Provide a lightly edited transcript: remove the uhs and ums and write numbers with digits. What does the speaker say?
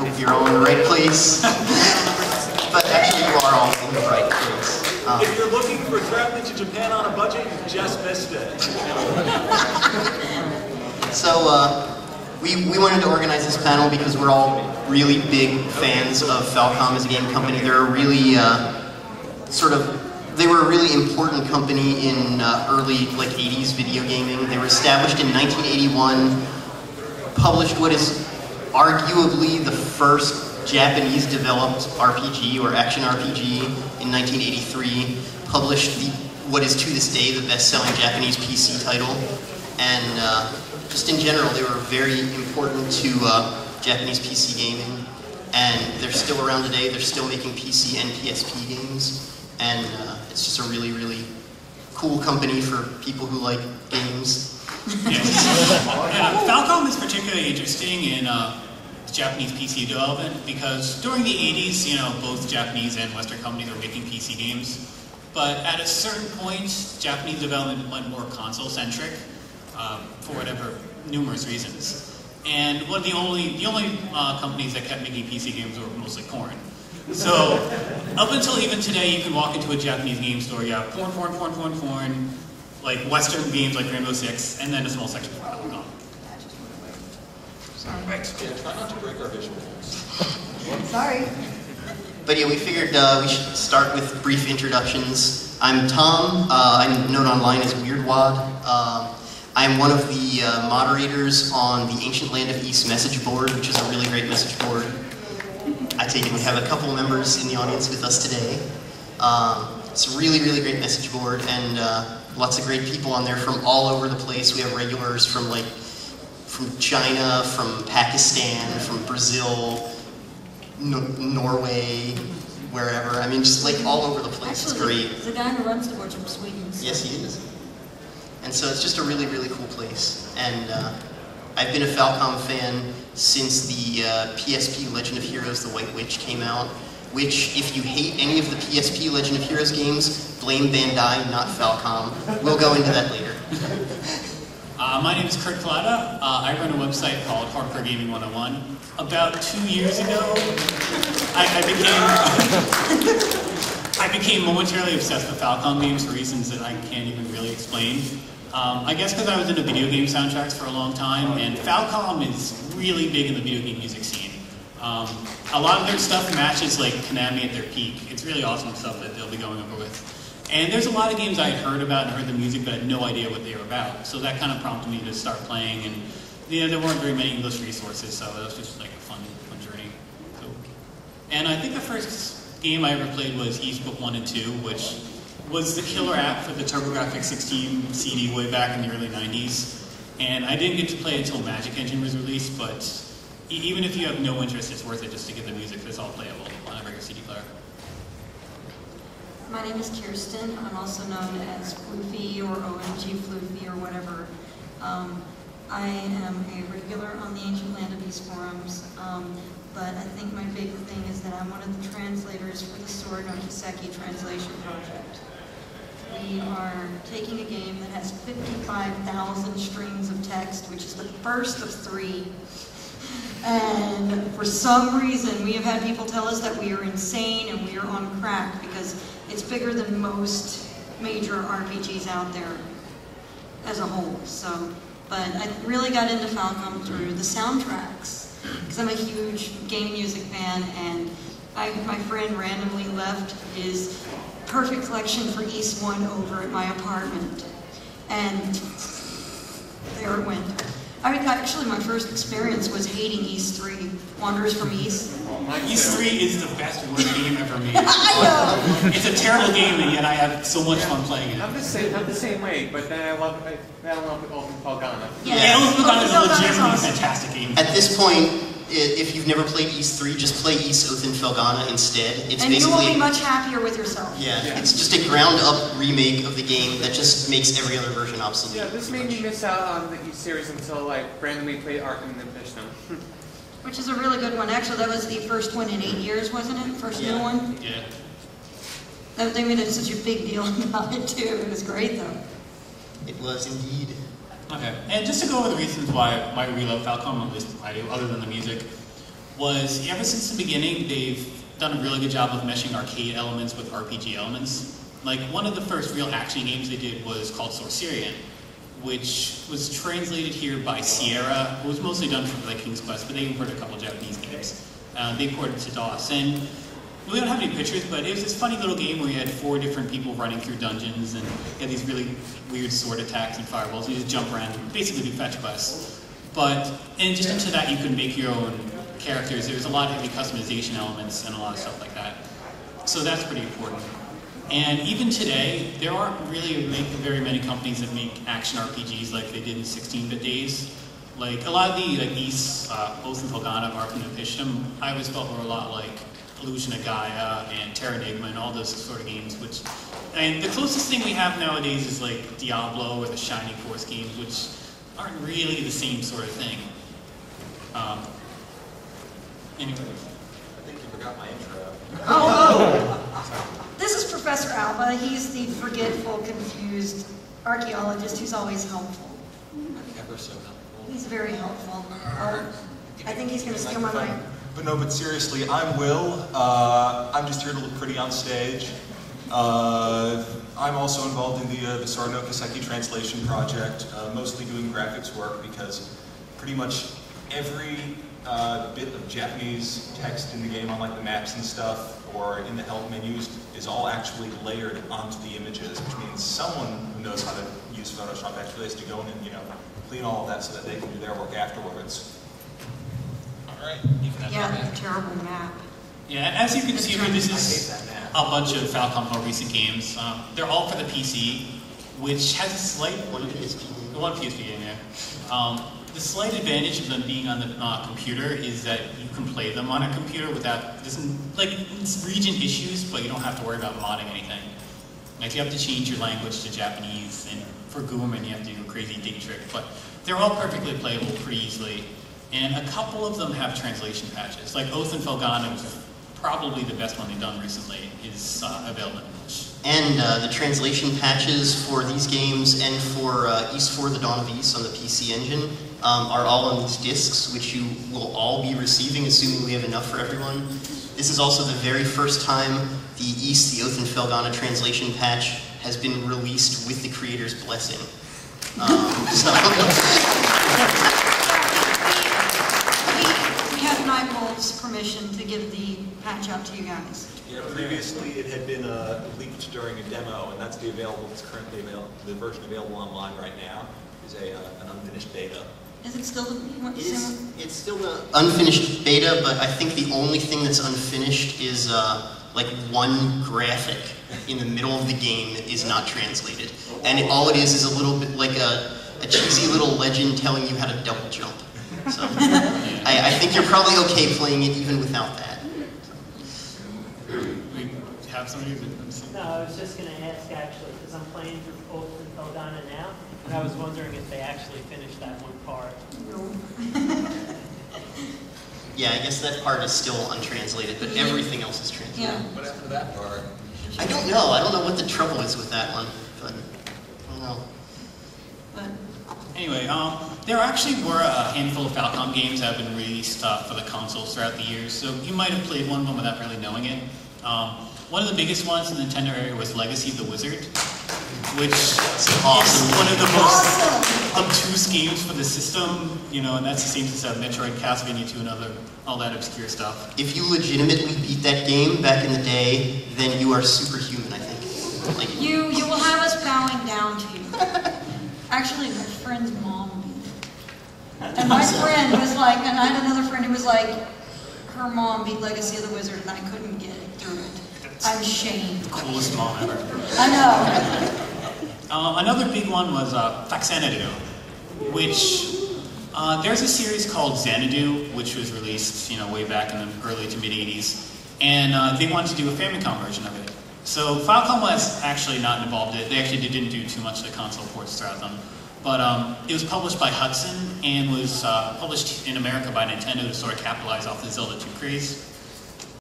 if you're all in the right place. But actually, you are all in the right place. If you're looking for traveling to Japan on a budget, you just missed it. So, we wanted to organize this panel because we're all really big fans of Falcom as a game company. They're a really, they were a really important company in early, like, 80s video gaming. They were established in 1981, published what is arguably the first Japanese-developed RPG, or action RPG, in 1983, published what is to this day the best-selling Japanese PC title, and just in general, they were very important to Japanese PC gaming, and they're still around today. They're still making PC and PSP games, and it's just a really, really cool company for people who like games. Yeah, Falcom is particularly interesting in Japanese PC development because during the 80s, you know, both Japanese and Western companies were making PC games, but at a certain point, Japanese development went more console-centric for whatever numerous reasons. And one of the only companies that kept making PC games were mostly porn. So up until even today, you can walk into a Japanese game store, you have porn, like Western games like Rainbow Six, and then a small section for Falcom. Right. Yeah, try not to break our visuals. Sorry. But yeah, we figured we should start with brief introductions. I'm Tom. I'm known online as Wyrdwad. I'm one of the moderators on the Ancient Land of East message board, which is a really great message board. I take it we have a couple members in the audience with us today. It's a really, really great message board, and lots of great people on there from all over the place. We have regulars from China, from Pakistan, from Brazil, Norway, wherever. I mean, just like all over the place. Actually, it's great. The guy who runs the board's from Sweden. So. Yes, he is. And so it's just a really, really cool place. And I've been a Falcom fan since the PSP Legend of Heroes: The White Witch came out, which, if you hate any of the PSP Legend of Heroes games, blame Bandai, not Falcom. We'll go into that later. My name is Kurt Collada. I run a website called Hardcore Gaming 101. About 2 years ago, I became momentarily obsessed with Falcom games for reasons that I can't even really explain. I guess because I was into video game soundtracks for a long time, and Falcom is really big in the video game music scene. A lot of their stuff matches like Konami at their peak. It's really awesome stuff that they'll be going over with. And there's a lot of games I had heard about and heard the music, but I had no idea what they were about. So that kind of prompted me to start playing, and you know, there weren't very many English resources, so it was just like a fun journey. So, and I think the first game I ever played was East Book 1 and 2, which was the killer app for the TurboGrafx 16 CD way back in the early 90s. And I didn't get to play it until Magic Engine was released, but even if you have no interest, it's worth it just to get the music, because it's all playable on a regular CD player. My name is Kirsten. I'm also known as Floofy or OMGFloofy or whatever. I am a regular on the Ancient Land of East forums, but I think my big thing is that I'm one of the translators for the Sword no Kiseki translation project. We are taking a game that has 55,000 strings of text, which is the first of 3. And for some reason, we have had people tell us that we are insane and we are on crack because it's bigger than most major RPGs out there as a whole. So, but I really got into Falcom through the soundtracks because I'm a huge game music fan, and my friend randomly left his perfect collection for East 1 over at my apartment, and there it went. I mean, actually, my first experience was hating East 3, Wanderers from East. East 3 is the best word game ever made. I know! It's a terrible game, and yet I have so much fun playing it. I'm the same way, but then I love Falcom. Yeah, Falcom is a legitimately fantastic game. At this point, if you've never played East 3, just play East Oath and Felghana instead. It's and basically, you will be much happier with yourself. Yeah, it's just a ground-up remake of the game that just makes every other version obsolete. Yeah, this made me miss out on the East series until I randomly played Arkham and Vishnu. Which is a really good one. Actually, that was the first one in 8 years, wasn't it? First new one? Yeah. They made it such a big deal about it, too. It was great, though. It was indeed. Okay, and just to go over the reasons why we love Falcom, at least I do, other than the music. was ever since the beginning, they've done a really good job of meshing arcade elements with RPG elements. Like, one of the first real action games they did was called Sorcerian, which was translated here by Sierra. It was mostly done for like King's Quest, but they imported a couple of Japanese games. They ported it to DOS, and we don't have any pictures, but it was this funny little game where you had 4 different people running through dungeons, and you had these really weird sword attacks and fireballs. You just jump around and basically do fetch quests. But in addition to that, you could make your own characters. There's a lot of heavy customization elements and a lot of stuff like that. So that's pretty important. And even today, there aren't really very many companies that make action RPGs like they did in 16-bit days. Like, a lot of the East, both in Falcom, Arkham and Pisham, I always felt were a lot like Illusion of Gaia and Terranigma and all those sort of games, which, and the closest thing we have nowadays is like Diablo or the Shining Force games, which aren't really the same sort of thing. Anyway. I think you forgot my intro. Oh! This is Professor Alba. He's the forgetful, confused archaeologist who's always helpful. Ever so helpful. He's very helpful. I think he's going to steal my mic. But seriously, I'm Will. I'm just here to look pretty on stage. I'm also involved in the Sword no Kiseki translation project, mostly doing graphics work because pretty much every bit of Japanese text in the game on like the maps and stuff or in the help menus is all actually layered onto the images, which means someone who knows how to use Photoshop actually has to go in and, you know, clean all of that so that they can do their work afterwards. Alright. Yeah, terrible map. Yeah, as you can see here, this is a bunch of Falcom more recent games. They're all for the PC, which has a slight... One PSP game. One PSP game, yeah. The slight advantage of them being on the computer is that you can play them on a computer without... Like, it's region issues, but you don't have to worry about modding anything. Like, you have to change your language to Japanese, and for Goomerman you have to do a crazy date trick, but they're all perfectly playable pretty easily. And a couple of them have translation patches. Like Oath and Felgana was probably the best one they've done recently, is available in English. And the translation patches for these games and for East 4 The Dawn of East on the PC Engine are all on these discs, which you will all be receiving, assuming we have enough for everyone. This is also the very first time the East, the Oath and Felgana translation patch has been released with the creator's blessing. We have Nightwolf's permission to give the patch out to you guys. Yeah, previously it had been leaked during a demo, and that's the currently available. The version available online right now is an unfinished beta. Is it still the It's still the unfinished beta, but I think the only thing that's unfinished is like one graphic in the middle of the game is not translated. And all it is a little bit like a cheesy little legend telling you how to double jump. So I think you're probably okay playing it even without that. We have somebody who's... No, I was just going to ask actually, because I'm playing through Oath and Felgana now, and I was wondering if they actually finished that one part. No. Yeah, I guess that part is still untranslated, but everything else is translated. Yeah. What happened to that part? I don't know. I don't know what the trouble is with that one, but I don't know. But Anyway, there actually were a handful of Falcom games that have been released for the consoles throughout the years, so you might have played one of them without really knowing it. One of the biggest ones in the Nintendo area was Legacy of the Wizard, which is one of the most obtuse games for the system, you know, and that's the same as Metroid, Castlevania 2, and all that obscure stuff. If you legitimately beat that game back in the day, then you are superhuman, I think. Like, you will have us bowing down to you. Actually, my friend's mom beat it. And my friend was like, and I had another friend who was like, her mom beat Legacy of the Wizard and I couldn't get through it. I'm shamed. Coolest mom ever. I know. Another big one was Faxanadu, which there's a series called Xanadu, which was released, you know, way back in the early to mid '80s, and they wanted to do a Famicom version of it. So Falcom was actually not involved in it. They actually didn't do too much of the console ports throughout them, but it was published by Hudson and was published in America by Nintendo to sort of capitalize off the Zelda 2 craze.